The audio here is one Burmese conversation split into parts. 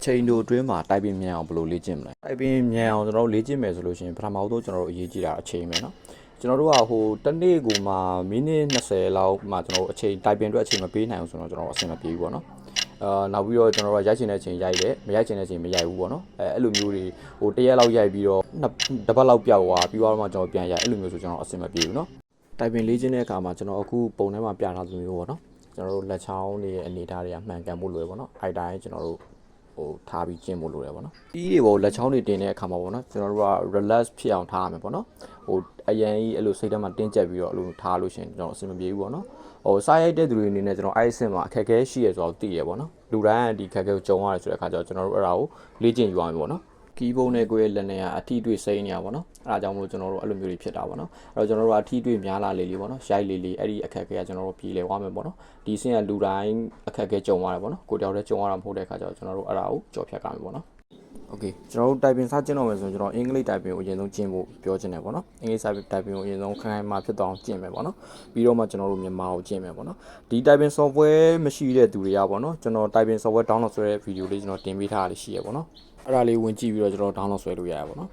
ချိန်တို့အတွင်းမှာတိုက်ပင်မြန်အောင်ဘယ်လိုလေ့ကျင့်မလဲတိုက်ပင်မြန်အောင်ကျွန်တော်တို့လေ့ကျင့်မယ်ဆိုလို့ရှိရင်ပထမဆုံးကျွန်တော်တို့အရေးကြီးတာအချိန်ပဲเนาะကျွန်တော်တို့ကဟိုတစ်နေ့ကိုမှမိနစ်20လောက်မှကျွန်တော်တို့အချိန်တိုက်ပင်အတွက်အချိန်မပေးနိုင်အောင်ဆိုတော့ကျွန်တော်အဆင်မပြေဘူးပေါ့နော်နောက်ပြီးတော့ကျွန်တော်တို့ရိုက်ချင်တဲ့အချိန်ရိုက်တယ်မရိုက်ချင်တဲ့အချိန်မရိုက်ဘူးပေါ့နော်အဲ့လိုမျိုးတွေဟိုတစ်ရက်လောက်ရိုက်ပြီးတော့တစ်ပတ်လောက်ပျောက်သွားပြီးတော့မှကျွန်တော်ပြန်ရိုက်အဲ့လိုမျိုးဆိုကျွန်တော်အဆင်မပြေဘူးเนาะတိုက်ပင်လေ့ကျင့်တဲ့အခါမှာကျွန်တော်အခုပုံထဲမှာပြထားသလိုမျိုးပေါ့နော်ကျွန်တော်တို့လက်ချောင်းတွေအနေထားတွေကမှန်ကန်ဖို့လိုရပေါ့နော်အဲ့တိုင်းကျွန်တော်တို့ဟိုထားပြီးကျင့်ဖို့လိုတယ်ပေါ့နော်ပြီးတွေပေါ့လက်ချောင်းတွေတင်တဲ့အခါမှာပေါ့နော်ကျွန်တော်တို့က relax ဖြစ်အောင်ထားရမယ်ပေါ့နော်ဟိုအရင်ကြီးအဲ့လိုစိတ်ထဲမှာတင်းကျပ်ပြီးတော့အဲ့လိုထားလို့ရှိရင်ကျွန်တော်အဆင်မပြေဘူးပေါ့နော်ဟိုစားရိုက်တဲ့သူတွေအနေနဲ့ကျွန်တော်အဲ့အဆင့်မှာအခက်အခဲရှိရဆိုတော့သိရပေါ့နော်လူတိုင်းဒီအခက်အခဲကိုကြုံရတယ်ဆိုတဲ့အခါကျတော့ကျွန်တော်တို့အဲ့ဒါကိုလေ့ကျင့်ယူရမယ်ပေါ့နော်ကီးဘုံနဲ့ကိုယ့်ရဲ့လက်နဲ့ကအထီးတွေ့စိမ့်နေရပါတော့။အဲဒါကြောင့်မို့ကျွန်တော်တို့အဲ့လိုမျိုးတွေဖြစ်တာပေါ့နော်။အဲ့တော့ကျွန်တော်တို့ကအထီးတွေ့များလာလေပေါ့နော်။ရိုက်လေအဲ့ဒီအခက်အခဲကကျွန်တော်တို့ပြည်လဲသွားမယ်ပေါ့နော်။ဒီစင်ကလူတိုင်းအခက်အခဲကြုံရတယ်ပေါ့နော်။ကိုတယောက်တည်းကြုံရတာမဟုတ်တဲ့အခါကျတော့ကျွန်တော်တို့အဲ့ဒါကိုကြော်ဖြတ်ကြမယ်ပေါ့နော်။ Okay ကျွန်တော်တို့ typing စကျင့်တော့မယ်ဆိုရင်ကျွန်တော်အင်္ဂလိပ် typing ကိုအရင်ဆုံးကျင့်ဖို့ပြောချင်တယ်ပေါ့နော်။အင်္ဂလိပ် typing ကိုအရင်ဆုံးခိုင်ခိုင်မာဖြစ်သွားအောင်ကျင့်မယ်ပေါ့နော်။ပြီးတော့မှကျွန်တော်တို့မြန်မာကိုကျင့်မယ်ပေါ့နော်။ဒီ typing software မရှိတဲ့သူတွေကပေါ့နော်။ကျွန်တော် typing software download ဆွဲတဲ့ video လေးကျွန်တော်တင်ပေးထားတာရှိရပေါ့နော်။အဲ့ဒါလေးဝင်ကြည့်ပြီးတော့ကျွန်တော် download ဆွဲလို့ရရပါတော့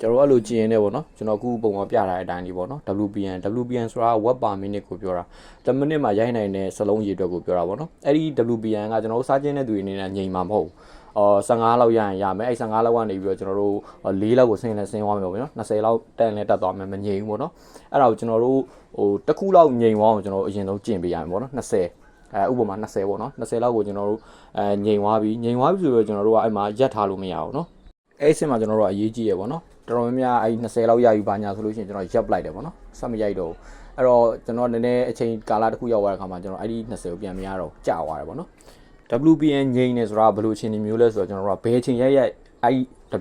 ကျွန်တော်အဲ့လိုကြည့်ရင်လည်းပေါ့နော်ကျွန်တော်အခုပုံမှာပြထားတဲ့အတိုင်းဒီပေါ့နော် WPN ဆိုတာ web per minute ကိုပြောတာ10မိနစ်မှာရိုက်နိုင်တဲ့စလုံးရေအတွက်ကိုပြောတာပေါ့နော်အဲ့ဒီ WPN ကကျွန်တော်တို့စားခြင်းတဲ့သူတွေအနေနဲ့ညင်မှာမဟုတ်15လောက်ရရင်ရမယ်အဲ့15လောက်ကနေပြီးတော့ကျွန်တော်တို့4လောက်ကိုဆင်းလဲဆင်းသွားမယ်ပေါ့နော်20လောက်တက်လဲတက်သွားမယ်မညင်ဘူးပေါ့နော်အဲ့ဒါကိုကျွန်တော်တို့ဟိုတစ်ခုလောက်ညင်သွားအောင်ကျွန်တော်အရင်ဆုံးကျင့်ပေးရမယ်ပေါ့နော်20ဥပမာ20ပေါ့နော်20လောက်ကိုကျွန်တော်တို့ညင်သွားပြီဆိုတော့ကျွန်တော်တို့ကအဲ့မှာရက်ထားလို့မရဘူးเนาะအဲ့အဆင့်မှာကျွန်တော်တို့ကအရေးကြီးရပေါ့နော်တော်တော်များများအဲ့20လောက်ရယူပါညာဆိုလို့ရှိရင်ကျွန်တော်ရပ်လိုက်တယ်ပေါ့နော်ဆက်မရိုက်တော့ဘူးအဲ့တော့ကျွန်တော်နည်းနည်းအချိန်ကာလတစ်ခုရောက်သွားတဲ့အခါမှာကျွန်တော်အဲ့ဒီ20ကိုပြန်မရတော့ကြာသွားတယ်ပေါ့နော် WPN ငိမ့်နေဆိုတာဘယ်လိုအချိန်မျိုးလဲဆိုတော့ကျွန်တော်တို့ကဘယ်အချိန်ရိုက်အဲ့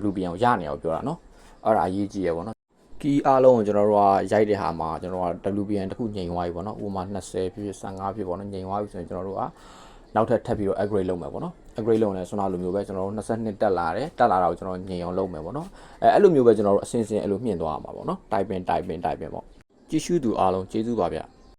WPN ကိုရနေအောင်ပြောတာနော်အဲ့ဒါအရေးကြီးရပေါ့နော်ကီးအားလုံးကိုကျွန်တော်တို့ကရိုက်တဲ့ဟာမှာကျွန်တော်က WPN တစ်ခုငိမ့်သွားပြီပေါ့နော်ဥပမာ20ဖြစ်15ဖြစ်ပေါ့နော်ငိမ့်သွားပြီဆိုရင်ကျွန်တော်တို့ကနောက်ထပ်ထပ်ပြီးတော့ upgrade လုပ်မယ်ပေါ့နော် upgrade လုပ်နေဆိုတော့လိုမျိုးပဲကျွန်တော်တို့22တက်လာတယ်တက်လာတာကိုကျွန်တော်ညင်အောင်လုပ်မယ်ပေါ့နော်အဲ့လိုမျိုးပဲကျွန်တော်တို့အစင်စင်အဲ့လိုမြင့်သွားမှာပေါ့နော် typing ပေါ့ကြည့်ရှုသူအားလုံးကျေးဇူးပါဗျ